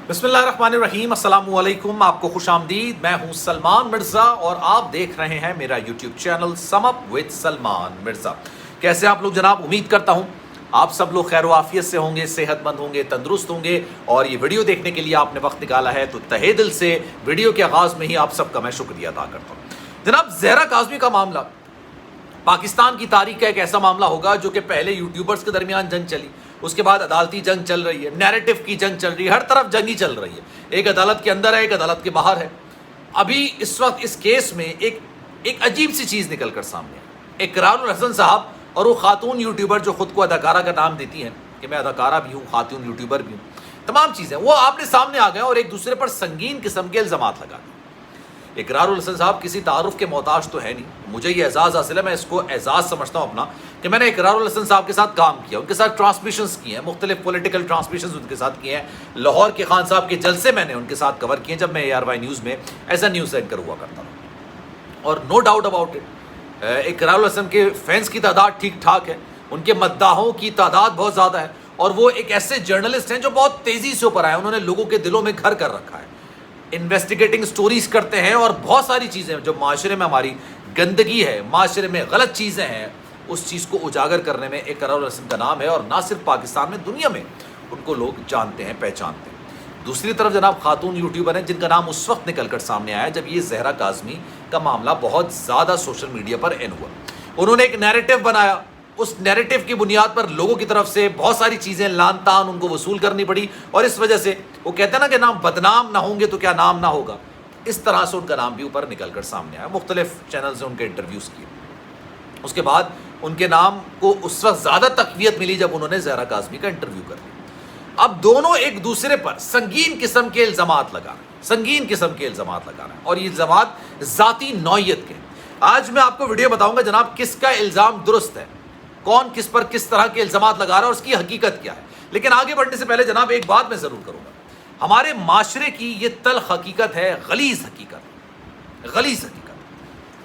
بسم اللہ الرحمن الرحیم، السلام علیکم، آپ کو خوش آمدید۔ میں ہوں سلمان مرزا اور آپ دیکھ رہے ہیں میرا YouTube channel some up with Salman Mirza. کیسے آپ لوگ جناب؟ امید کرتا ہوں آپ سب لوگ خیر و عافیت سے ہوں گے، صحت مند ہوں گے، تندرست ہوں گے، اور یہ ویڈیو دیکھنے کے لیے آپ نے وقت نکالا ہے تو تہہ دل سے ویڈیو کے آغاز میں ہی آپ سب کا میں شکریہ ادا کرتا ہوں۔ جناب، زہرا کاظمی کا معاملہ پاکستان کی تاریخ کا ایک ایسا معاملہ ہوگا جو کہ پہلے یوٹیوبرز کے درمیان جنگ چلی، اس کے بعد عدالتی جنگ چل رہی ہے، نیریٹو کی جنگ چل رہی ہے، ہر طرف جنگ ہی چل رہی ہے۔ ایک عدالت کے اندر ہے، ایک عدالت کے باہر ہے۔ ابھی اس وقت اس کیس میں ایک عجیب سی چیز نکل کر سامنے ہے۔ اقرار الحسن صاحب اور وہ خاتون یوٹیوبر جو خود کو اداکارہ کا نام دیتی ہیں کہ میں اداکارہ بھی ہوں، خاتون یوٹیوبر بھی ہوں، تمام چیزیں وہ آپ نے سامنے آ گئے اور ایک دوسرے پر سنگین قسم کے الزامات لگا دیے۔ اقرار الحسن صاحب کسی تعارف کے محتاج تو ہے نہیں، مجھے یہ اعزاز حاصل ہے، میں اس کو اعزاز سمجھتا ہوں اپنا کہ میں نے اقرار الحسن صاحب کے ساتھ کام کیا، ان کے ساتھ ٹرانسمیشنز کیے ہیں، مختلف پولیٹیکل ٹرانسمیشنز ان کے ساتھ کیے ہیں۔ لاہور کے خان صاحب کے جلسے میں نے ان کے ساتھ کور کیے جب میں ARY نیوز میں ایز اے نیوز اینکر ہوا کرتا تھا، اور نو ڈاؤٹ اباؤٹ اٹ اقرار الحسن کے فینس کی تعداد ٹھیک ٹھاک ہے، ان کے مداحوں کی تعداد بہت زیادہ ہے، اور وہ ایک ایسے جرنلسٹ ہیں جو بہت تیزی سے اوپر آئے، انہوں نے لوگوں کے دلوں میں گھر کر رکھا ہے، انویسٹیگیٹنگ سٹوریز کرتے ہیں، اور بہت ساری چیزیں جو معاشرے میں ہماری گندگی ہے، معاشرے میں غلط چیزیں ہیں، اس چیز کو اجاگر کرنے میں اقرار الحسن کا نام ہے، اور نہ صرف پاکستان میں، دنیا میں ان کو لوگ جانتے ہیں، پہچانتے ہیں۔ دوسری طرف جناب خاتون یوٹیوبر ہیں جن کا نام اس وقت نکل کر سامنے آیا جب یہ زہرا کاظمی کا معاملہ بہت زیادہ سوشل میڈیا پر ان ہوا۔ انہوں نے ایک نیریٹو بنایا، اس نیریٹو کی بنیاد پر لوگوں کی طرف سے بہت ساری چیزیں لان تان ان کو وصول کرنی پڑی، اور اس وجہ سے وہ کہتے ہیں نا کہ نام بدنام نہ ہوں گے تو کیا نام نہ ہوگا، اس طرح سے ان کا نام بھی اوپر نکل کر سامنے آیا۔ مختلف چینل سے ان کے انٹرویوز کیے، اس کے بعد ان کے نام کو اس وقت زیادہ تقویت ملی جب انہوں نے زہرا کاظمی کا انٹرویو کر لیا۔ اب دونوں ایک دوسرے پر سنگین قسم کے الزامات لگا رہے ہیں، اور یہ الزامات ذاتی نوعیت کے ہیں۔ آج میں آپ کو ویڈیو بتاؤں گا جناب کس کا الزام درست ہے، کون کس پر کس طرح کے الزامات لگا رہا ہے اور اس کی حقیقت کیا ہے۔ لیکن آگے بڑھنے سے پہلے جناب ایک بات میں ضرور کروں گا، ہمارے معاشرے کی یہ تلخ حقیقت ہے، غلیظ حقیقت۔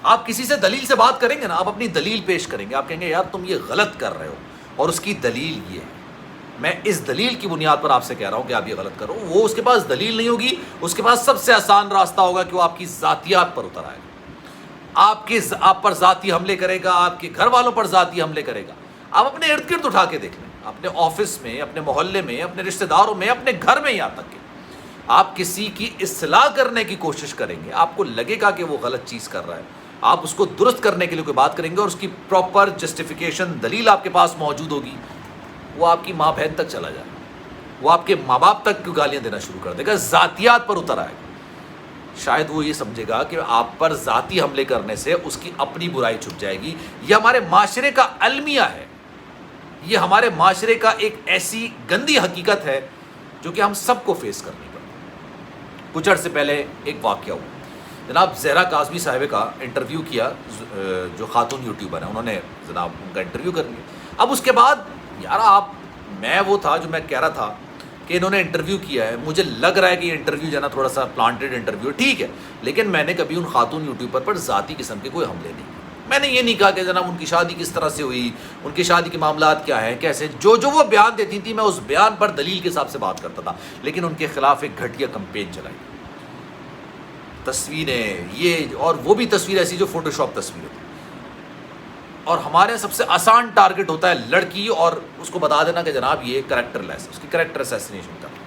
آپ کسی سے دلیل سے بات کریں گے نا، آپ اپنی دلیل پیش کریں گے، آپ کہیں گے یار تم یہ غلط کر رہے ہو اور اس کی دلیل یہ ہے، میں اس دلیل کی بنیاد پر آپ سے کہہ رہا ہوں کہ آپ یہ غلط کرو۔ وہ اس کے پاس دلیل نہیں ہوگی، اس کے پاس سب سے آسان راستہ ہوگا کہ وہ آپ کی ذاتیات پر اتر آئے گا، آپ پر ذاتی حملے کرے گا، آپ کے گھر والوں پر ذاتی حملے کرے گا۔ آپ اپنے ارد گرد اٹھا کے دیکھ لیں، اپنے آفس میں، اپنے محلے میں، اپنے رشتہ داروں میں، اپنے گھر میں، یہاں تک کہ آپ کسی کی اصلاح کرنے کی کوشش کریں گے، آپ کو لگے گا کہ وہ غلط چیز کر رہا ہے، آپ اس کو درست کرنے کے لیے کوئی بات کریں گے اور اس کی پراپر جسٹیفیکیشن دلیل آپ کے پاس موجود ہوگی، وہ آپ کی ماں بہن تک چلا جائے، وہ آپ کے ماں باپ تک کی گالیاں دینا شروع کر دے گا، ذاتیات پر اتر آئے گا۔ شاید وہ یہ سمجھے گا کہ آپ پر ذاتی حملے کرنے سے اس کی اپنی برائی چھپ جائے گی۔ یہ ہمارے معاشرے کا المیہ ہے، یہ ہمارے معاشرے کا ایک ایسی گندی حقیقت ہے جو کہ ہم سب کو فیس کرنی پڑتی ہے۔ کچھ عرصے پہلے ایک واقعہ ہوا جناب، زہرا کاظمی صاحبہ کا انٹرویو کیا، جو خاتون یوٹیوبر ہیں، انہوں نے جناب ان کا انٹرویو کر لیا۔ اب اس کے بعد یار میں وہ تھا جو میں کہہ رہا تھا کہ انہوں نے انٹرویو کیا ہے، مجھے لگ رہا ہے کہ یہ انٹرویو جو ہے نا تھوڑا سا پلانٹڈ انٹرویو ٹھیک ہے، لیکن میں نے کبھی ان خاتون یوٹیوبر پر ذاتی قسم کے کوئی حملے نہیں کیے۔ میں نے یہ نہیں کہا کہ جناب ان کی شادی کس طرح سے ہوئی، ان کی شادی کے معاملات کیا ہیں، کیسے، جو وہ بیان دیتی تھی میں اس بیان پر دلیل کے حساب سے بات کرتا تھا، لیکن ان کے خلاف ایک گھٹیا کمپین چلائی، تصویریں یہ اور وہ بھی تصویر ایسی جو فوٹو شاپ تصویر ہوتی ہے، اور ہمارے سب سے آسان ٹارگٹ ہوتا ہے لڑکی، اور اس کو بتا دینا کہ جناب یہ کریکٹر لیس، اس کی کریکٹر اسیسینیشن کرنا۔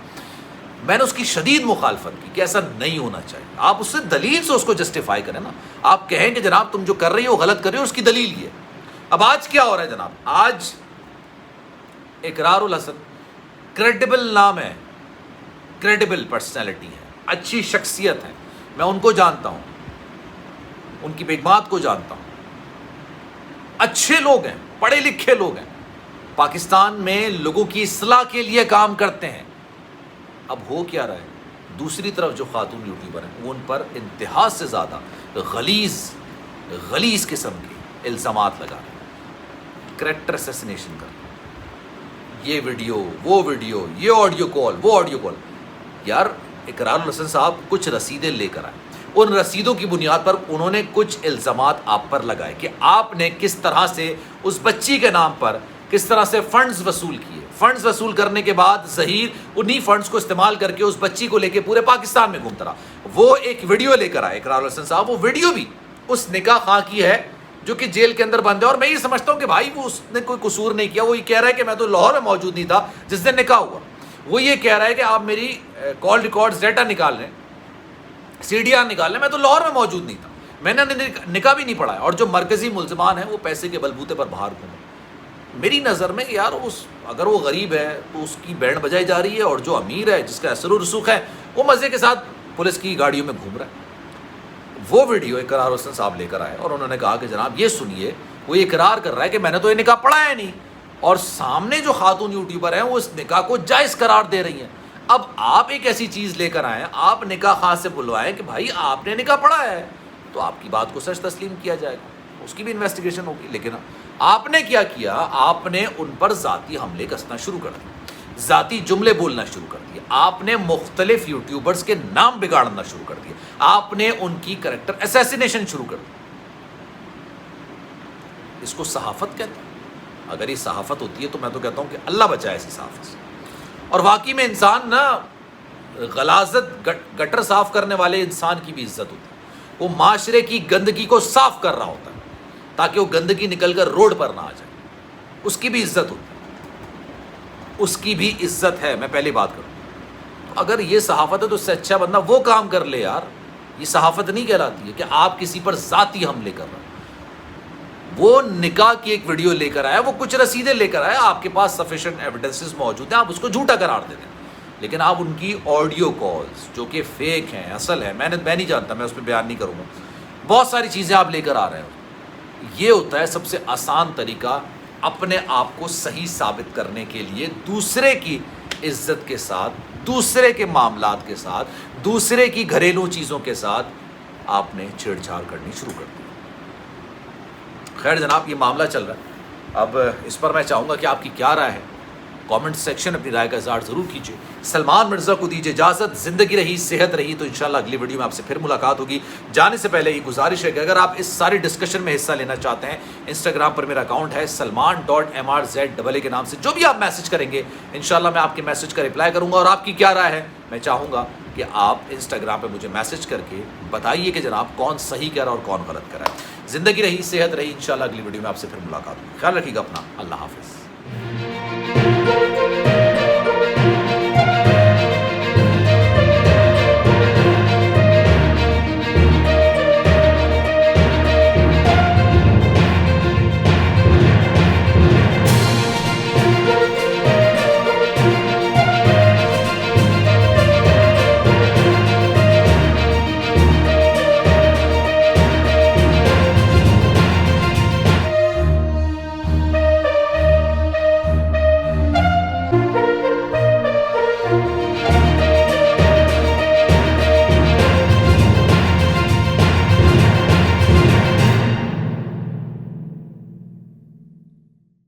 میں نے اس کی شدید مخالفت کی کہ ایسا نہیں ہونا چاہیے، آپ اس سے دلیل سے اس کو جسٹیفائی کریں نا، آپ کہیں کہ جناب تم جو کر رہی ہو غلط کر رہی ہو، اس کی دلیل یہ ہے۔ اب آج کیا ہو رہا ہے جناب، آج اقرار الحسن کریڈیبل نام ہے، کریڈیبل پرسنالٹی ہے، اچھی شخصیت ہے، میں ان کو جانتا ہوں، ان کی بیگمات کو جانتا ہوں، اچھے لوگ ہیں، پڑھے لکھے لوگ ہیں، پاکستان میں لوگوں کی اصلاح کے لیے کام کرتے ہیں۔ اب ہو کیا رہا ہے، دوسری طرف جو خاتون یوٹیوبر ہیں وہ ان پر انتہا سے زیادہ غلیظ قسم کے الزامات لگا رہے ہیں، کریکٹر اسیسینیشن کر رہے ہیں، یہ ویڈیو، وہ ویڈیو، یہ آڈیو کال، وہ آڈیو کال۔ یار اقرار الحسن صاحب کچھ رسیدیں لے کر آئے، ان رسیدوں کی بنیاد پر انہوں نے کچھ الزامات آپ پر لگائے کہ آپ نے کس طرح سے اس بچی کے نام پر کس طرح سے فنڈز وصول کیے. فنڈز وصول کرنے کے بعد ظہیر انہی فنڈز کو استعمال کر کے اس بچی کو لے کے پورے پاکستان میں گھومتا رہا. وہ ایک ویڈیو لے کر آئے اقرار الحسن صاحب, وہ ویڈیو بھی اس نکاح خواہ کی ہے جو کہ جیل کے اندر بند ہے. اور میں یہ سمجھتا ہوں کہ بھائی وہ اس نے کوئی قصور نہیں کیا. وہ یہ کہہ رہا ہے کہ میں تو لاہور میں موجود نہیں تھا جس دن نکاح ہوا. وہ یہ کہہ رہا ہے کہ آپ میری کال ریکارڈز ڈیٹا نکال لیں, سی ڈی آر نکال لیں, میں تو لاہور میں موجود نہیں تھا, میں نے نکاح بھی نہیں پڑھایا. اور جو مرکزی ملزمان ہیں وہ پیسے کے بلبوتے پر باہر گھومے. میری نظر میں یار اگر وہ غریب ہے تو اس کی بینڈ بجائی جا رہی ہے, اور جو امیر ہے جس کا اثر و رسوخ ہے وہ مزے کے ساتھ پولیس کی گاڑیوں میں گھوم رہا ہے. وہ ویڈیو اقرار حسن صاحب لے کر آئے اور انہوں نے کہا کہ جناب یہ سنیے, وہ یہ اقرار کر رہا ہے کہ میں نے تو یہ نکاح پڑھا ہے نہیں, اور سامنے جو خاتون یوٹیوبر ہیں وہ اس نکاح کو جائز قرار دے رہی ہیں. اب آپ ایک ایسی چیز لے کر آئیں, آپ نکاح خواہ سے بلوائیں کہ بھائی آپ نے نکاح پڑھا ہے, تو آپ کی بات کو سچ تسلیم کیا جائے گا, اس کی بھی انویسٹیگیشن ہوگی. لیکن آپ نے کیا کیا, آپ نے ان پر ذاتی حملے کسنا شروع کر دیا, ذاتی جملے بولنا شروع کر دیا, آپ نے مختلف یوٹیوبرز کے نام بگاڑنا شروع کر دیا, آپ نے ان کی کریکٹر اسیسینیشن شروع کر دی. اس کو صحافت کہتے ہیں. اگر یہ صحافت ہوتی ہے تو میں تو کہتا ہوں کہ اللہ بچائے ایسی صحافت سے. اور واقعی میں انسان نا غلاظت گٹر صاف کرنے والے انسان کی بھی عزت ہوتی ہے. وہ معاشرے کی گندگی کو صاف کر رہا ہوتا ہے تاکہ وہ گندگی نکل کر روڈ پر نہ آ جائے. اس کی بھی عزت ہوتی ہے, اس کی بھی عزت ہے. میں پہلی بات کروں, اگر یہ صحافت ہے تو اس سے اچھا بندہ وہ کام کر لے یار. یہ صحافت نہیں کہلاتی ہے کہ آپ کسی پر ذاتی حملے کر رہے ہیں. وہ نکاح کی ایک ویڈیو لے کر آیا, وہ کچھ رسیدیں لے کر آیا, آپ کے پاس سفیشینٹ ایویڈنسز موجود ہیں, آپ اس کو جھوٹا قرار دے دیں. لیکن آپ ان کی آڈیو کالز جو کہ فیک ہیں, اصل ہے, میں نہیں جانتا, میں اس پہ بیان نہیں کروں گا, بہت ساری چیزیں آپ لے کر آ رہے ہیں. یہ ہوتا ہے سب سے آسان طریقہ اپنے آپ کو صحیح ثابت کرنے کے لیے. دوسرے کی عزت کے ساتھ, دوسرے کے معاملات کے ساتھ, دوسرے کی گھریلو چیزوں کے ساتھ آپ نے چھیڑ چھاڑ کرنی شروع کر دی. خیر جناب, یہ معاملہ چل رہا ہے. اب اس پر میں چاہوں گا کہ آپ کی کیا رائے ہے, کامنٹ سیکشن اپنی رائے کا اظہار ضرور کیجیے. سلمان مرزا کو دیجیے اجازت. زندگی رہی, صحت رہی تو انشاءاللہ اگلی ویڈیو میں آپ سے پھر ملاقات ہوگی. جانے سے پہلے یہ گزارش ہے کہ اگر آپ اس ساری ڈسکشن میں حصہ لینا چاہتے ہیں, انسٹاگرام پر میرا اکاؤنٹ ہے salman.mrza کے نام سے. جو بھی آپ میسج کریں گے انشاءاللہ میں آپ کے میسج کا رپلائی کروں گا. اور آپ کی کیا رائے ہے, میں چاہوں گا کہ آپ انسٹاگرام پہ مجھے میسج کر کے بتائیے کہ جناب کون صحیح کہہ رہا اور کون غلط کہہ رہا ہے. زندگی رہی, صحت رہی, انشاءاللہ اگلی ویڈیو میں آپ سے پھر ملاقات ہوگی. خیال رکھیے گا اپنا. اللہ حافظ.